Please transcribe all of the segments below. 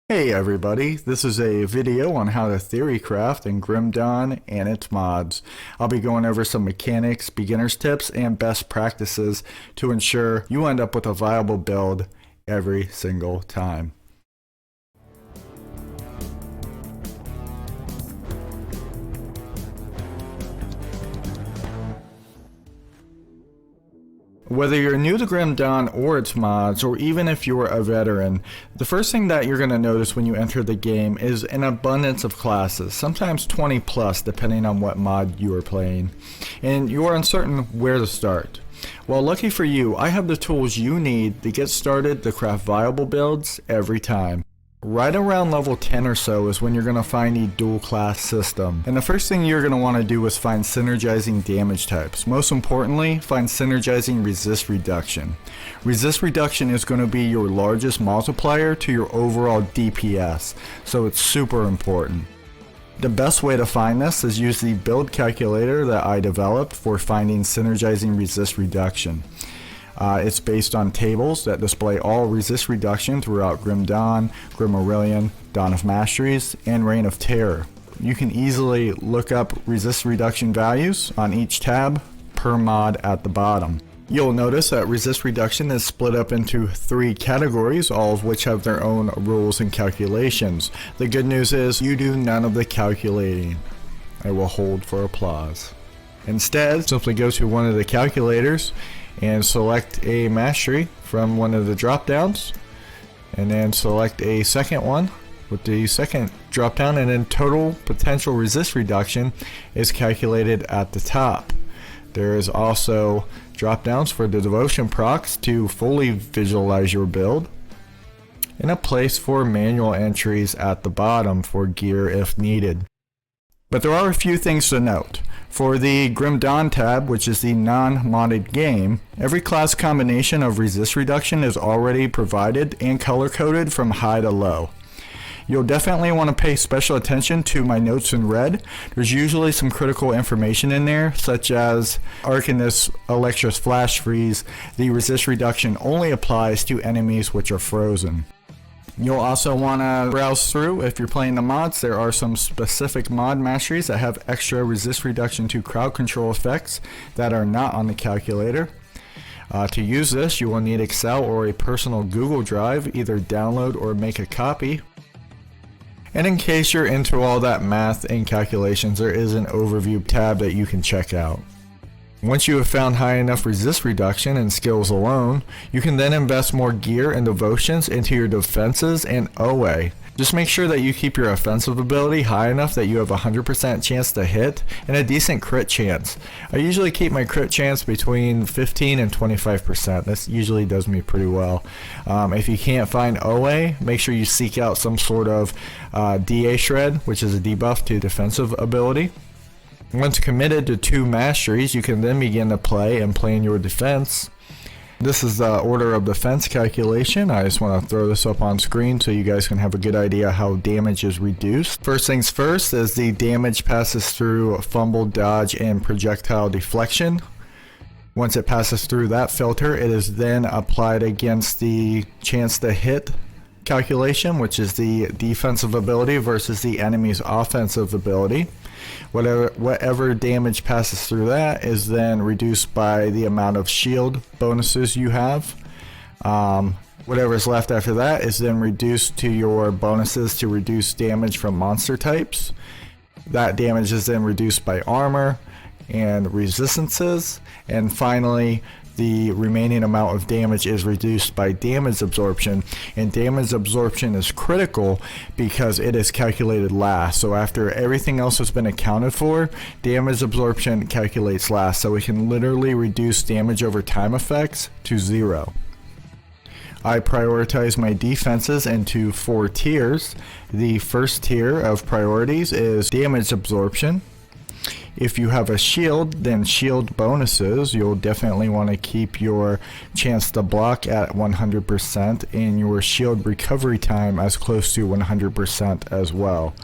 Hey everybody, this is a video on how to theory craft in Grimarillion and its mods. I'll be going over some mechanics, beginner's tips, and best practices to ensure you end up with a viable build every single time. Whether you're new to Grimarillion or its mods, or even if you're a veteran, the first thing that you're going to notice when you enter the game is an abundance of classes, sometimes 20 plus depending on what mod you are playing, and you are uncertain where to start. Well, lucky for you, I have the tools you need to get started to craft viable builds every time. Right around level 10 or so is when you're going to find a dual class system. And the first thing you're going to want to do is find synergizing damage types. Most importantly, find synergizing resist reduction. Resist reduction is going to be your largest multiplier to your overall DPS, so it's super important. The best way to find this is use the build calculator that I developed for finding synergizing resist reduction. It's based on tables that display all resist reduction throughout Grimarillion, Grimarillion, Dawn of Masteries, and Reign of Terror. You can easily look up resist reduction values on each tab per mod at the bottom. You'll notice that resist reduction is split up into 3 categories, all of which have their own rules and calculations. The good news is you do none of the calculating. I will hold for applause. Instead, simply go to one of the calculators and select a mastery from one of the drop downs, and then select a second one with the second drop down, and then total potential resist reduction is calculated at the top. There is also drop downs for the devotion procs to fully visualize your build, and a place for manual entries at the bottom for gear if needed. But there are a few things to note. For the Grimarillion tab, which is the non-modded game, every class combination of resist reduction is already provided and color-coded from high to low. You'll definitely want to pay special attention to my notes in red. There's usually some critical information in there, such as Arcanist Electra's Flash Freeze. The resist reduction only applies to enemies which are frozen. You'll also want to browse through. If you're playing the mods, there are some specific mod masteries that have extra resist reduction to crowd control effects that are not on the calculator. To use this, you will need Excel or a personal Google Drive, either download or make a copy. And in case you're into all that math and calculations, there is an overview tab that you can check out. Once you have found high enough resist reduction and skills alone, you can then invest more gear and devotions into your defenses and OA. Just make sure that you keep your offensive ability high enough that you have a 100% chance to hit and a decent crit chance. I usually keep my crit chance between 15 and 25%. This usually does me pretty well. If you can't find OA, make sure you seek out some sort of DA shred, which is a debuff to defensive ability. Once committed to 2 masteries, you can then begin to play and plan your defense. This is the order of defense calculation. I just want to throw this up on screen so you guys can have a good idea how damage is reduced. First things first is the damage passes through fumble, dodge, and projectile deflection. Once it passes through that filter, it is then applied against the chance to hit calculation, which is the defensive ability versus the enemy's offensive ability. Whatever damage passes through that is then reduced by the amount of shield bonuses you have. Whatever is left after that is then reduced to your bonuses to reduce damage from monster types. That damage is then reduced by armor and resistances, and finally the remaining amount of damage is reduced by damage absorption, and damage absorption is critical because it is calculated last. So after everything else has been accounted for, damage absorption calculates last, so we can literally reduce damage over time effects to 0. I prioritize my defenses into 4 tiers. The first tier of priorities is damage absorption. If you have a shield, then shield bonuses. You'll definitely want to keep your chance to block at 100% and your shield recovery time as close to 100% as well.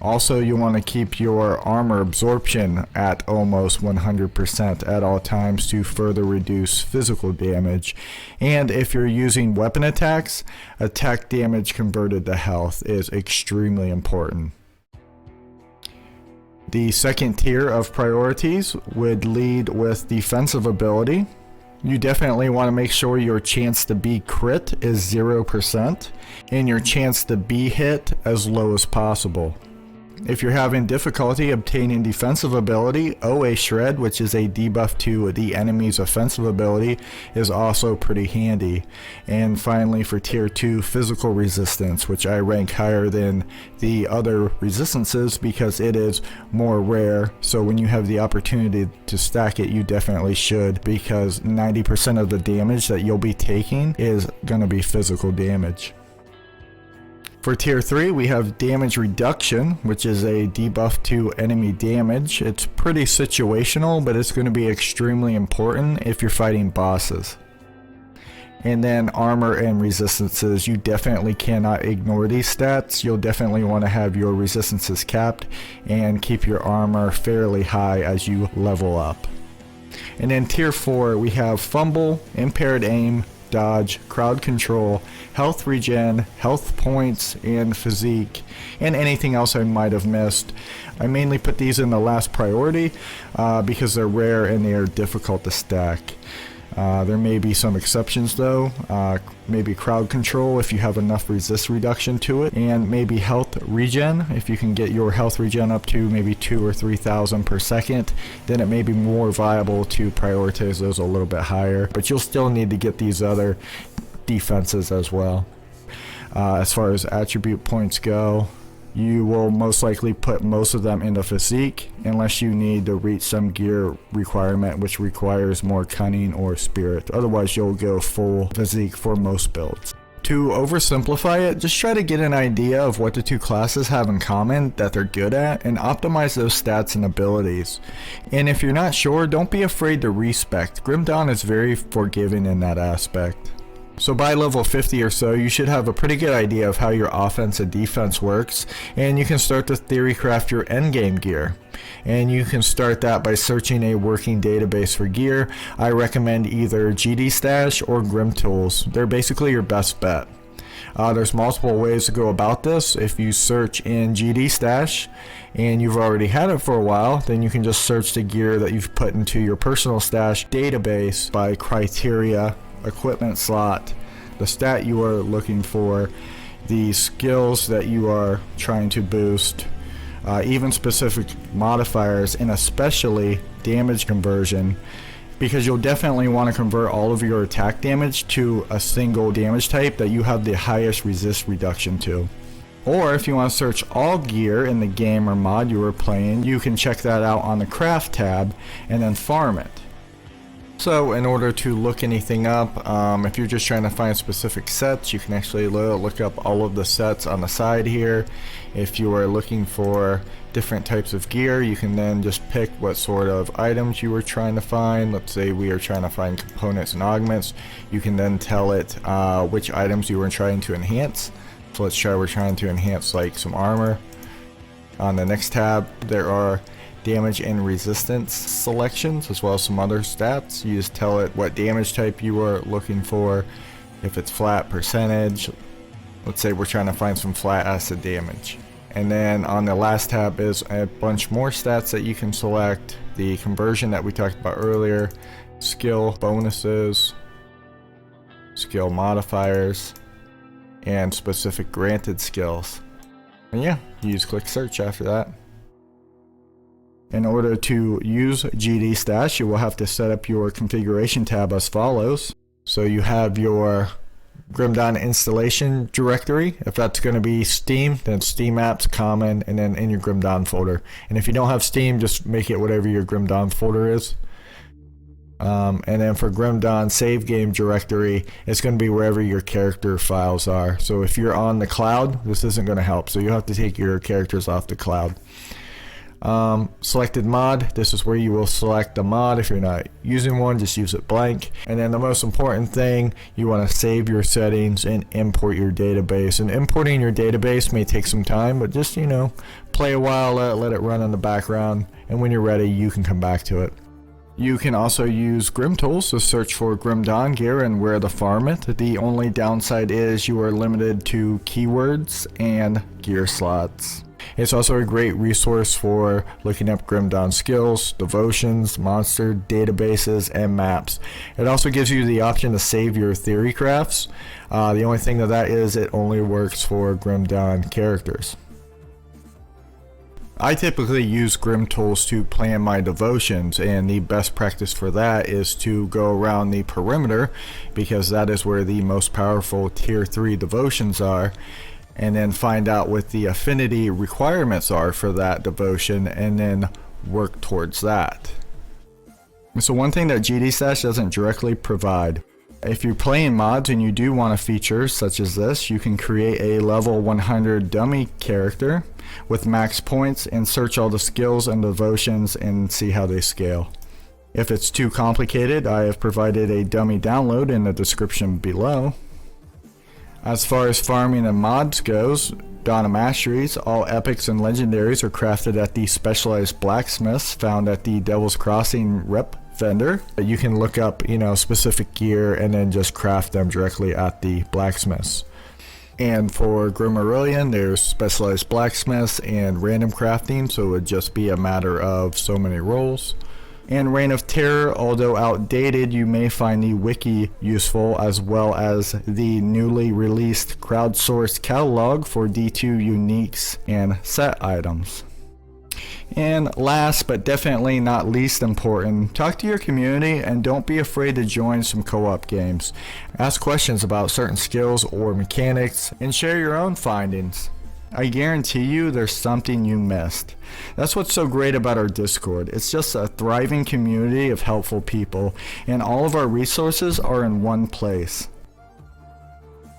Also, you want to keep your armor absorption at almost 100% at all times to further reduce physical damage. And if you're using weapon attacks, attack damage converted to health is extremely important. The second tier of priorities would lead with defensive ability. You definitely want to make sure your chance to be crit is 0% and your chance to be hit as low as possible. If you're having difficulty obtaining defensive ability, OA Shred, which is a debuff to the enemy's offensive ability, is also pretty handy. And finally, for tier 2, physical resistance, which I rank higher than the other resistances because it is more rare. So when you have the opportunity to stack it, you definitely should, because 90% of the damage that you'll be taking is going to be physical damage. For tier 3, we have damage reduction, which is a debuff to enemy damage. It's pretty situational, but it's going to be extremely important if you're fighting bosses. And then armor and resistances, you definitely cannot ignore these stats. You'll definitely want to have your resistances capped and keep your armor fairly high as you level up. And then tier 4, we have fumble, impaired aim, dodge, crowd control, health regen, health points, and physique, and anything else I might have missed. I mainly put these in the last priority because they're rare and they are difficult to stack. There may be some exceptions though, maybe crowd control if you have enough resist reduction to it, and maybe health regen. If you can get your health regen up to maybe 2,000 or 3,000 per second, then it may be more viable to prioritize those a little bit higher, but you'll still need to get these other defenses as well. As far as attribute points go, you will most likely put most of them into physique unless you need to reach some gear requirement which requires more cunning or spirit. Otherwise you'll go full physique for most builds. To oversimplify it, just try to get an idea of what the two classes have in common that they're good at and optimize those stats and abilities. And if you're not sure, don't be afraid to respec. Grim Dawn is very forgiving in that aspect. So by level 50 or so, you should have a pretty good idea of how your offense and defense works, and you can start to theory craft your endgame gear. And you can start that by searching a working database for gear. I recommend either GDStash or Grimtools. They're basically your best bet. There's multiple ways to go about this. If you search in GDStash and you've already had it for a while, then you can just search the gear that you've put into your personal stash database by criteria, equipment slot, the stat you are looking for, the skills that you are trying to boost, even specific modifiers, and especially damage conversion, because you'll definitely want to convert all of your attack damage to a single damage type that you have the highest resist reduction to. Or if you want to search all gear in the game or mod you are playing, you can check that out on the craft tab and then farm it. So in order to look anything up, if you're just trying to find specific sets, you can actually look up all of the sets on the side here. If you are looking for different types of gear, you can then just pick what sort of items you are trying to find. Let's say we are trying to find components and augments. You can then tell it which items you are trying to enhance. So let's try, we're trying to enhance like some armor. On the next tab, there are damage and resistance selections as well as some other stats. You just tell it what damage type you are looking for, if it's flat, percentage. Let's say we're trying to find some flat acid damage. And then on the last tab is a bunch more stats that you can select. The conversion that we talked about earlier, skill bonuses, skill modifiers, and specific granted skills. And yeah, you just click search after that. In order to use GDStash, you will have to set up your configuration tab as follows. So you have your Grim Dawn installation directory. If that's going to be Steam, then Steam apps, common, and then in your Grim Dawn folder. And if you don't have Steam, just make it whatever your Grim Dawn folder is. And then for Grim Dawn save game directory, it's going to be wherever your character files are. So if you're on the cloud, this isn't going to help. So you have to take your characters off the cloud. Selected mod, this is where you will select a mod. If you're not using one, just use it blank. And then the most important thing, you want to save your settings and import your database. And importing your database may take some time, but just, play a while, let it run in the background, and when you're ready, you can come back to it. You can also use Grimtools to search for Grim Dawn gear and where to farm it. The only downside is you are limited to keywords and gear slots. It's also a great resource for looking up Grim Dawn skills, devotions, monster databases, and maps. It also gives you the option to save your theory crafts. The only thing that is it only works for Grim Dawn characters. I typically use Grimtools to plan my devotions, and the best practice for that is to go around the perimeter, because that is where the most powerful tier 3 devotions are, and then find out what the affinity requirements are for that devotion and then work towards that. So one thing that GDStash doesn't directly provide, if you're playing mods and you do want a feature such as this, you can create a level 100 dummy character with max points and search all the skills and devotions and see how they scale. If it's too complicated, I have provided a dummy download in the description below. As far as farming and mods goes, Dawn of Masteries, all epics and legendaries are crafted at the specialized blacksmiths found at the Devil's Crossing rep vendor. You can look up, specific gear and then just craft them directly at the blacksmiths. And for Grimarillion, there's specialized blacksmiths and random crafting, so it would just be a matter of so many rolls. And Reign of Terror, although outdated, you may find the wiki useful, as well as the newly released crowdsourced catalog for D2 uniques and set items. And last but definitely not least important, talk to your community and don't be afraid to join some co-op games. Ask questions about certain skills or mechanics and share your own findings. I guarantee you there's something you missed. That's what's so great about our Discord. It's just a thriving community of helpful people, and all of our resources are in one place.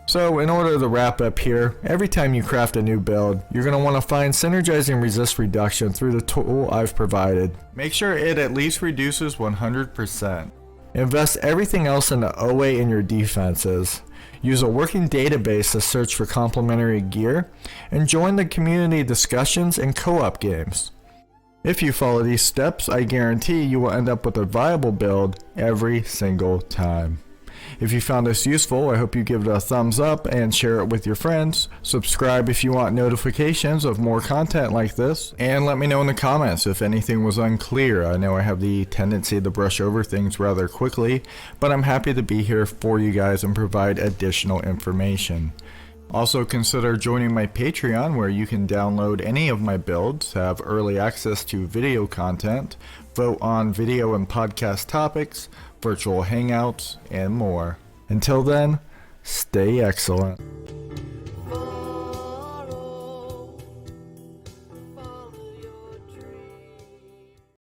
So in order to wrap up here, every time you craft a new build, you're going to want to find synergizing resist reduction through the tool I've provided. Make sure it at least reduces 100%. Invest everything else into OA in your defenses. Use a working database to search for complementary gear, and join the community discussions and co-op games. If you follow these steps, I guarantee you will end up with a viable build every single time. If you found this useful, I hope you give it a thumbs up and share it with your friends. Subscribe if you want notifications of more content like this, and let me know in the comments if anything was unclear. I know I have the tendency to brush over things rather quickly, but I'm happy to be here for you guys and provide additional information. Also consider joining my Patreon, where you can download any of my builds, have early access to video content, vote on video and podcast topics, virtual hangouts, and more. Until then, stay excellent.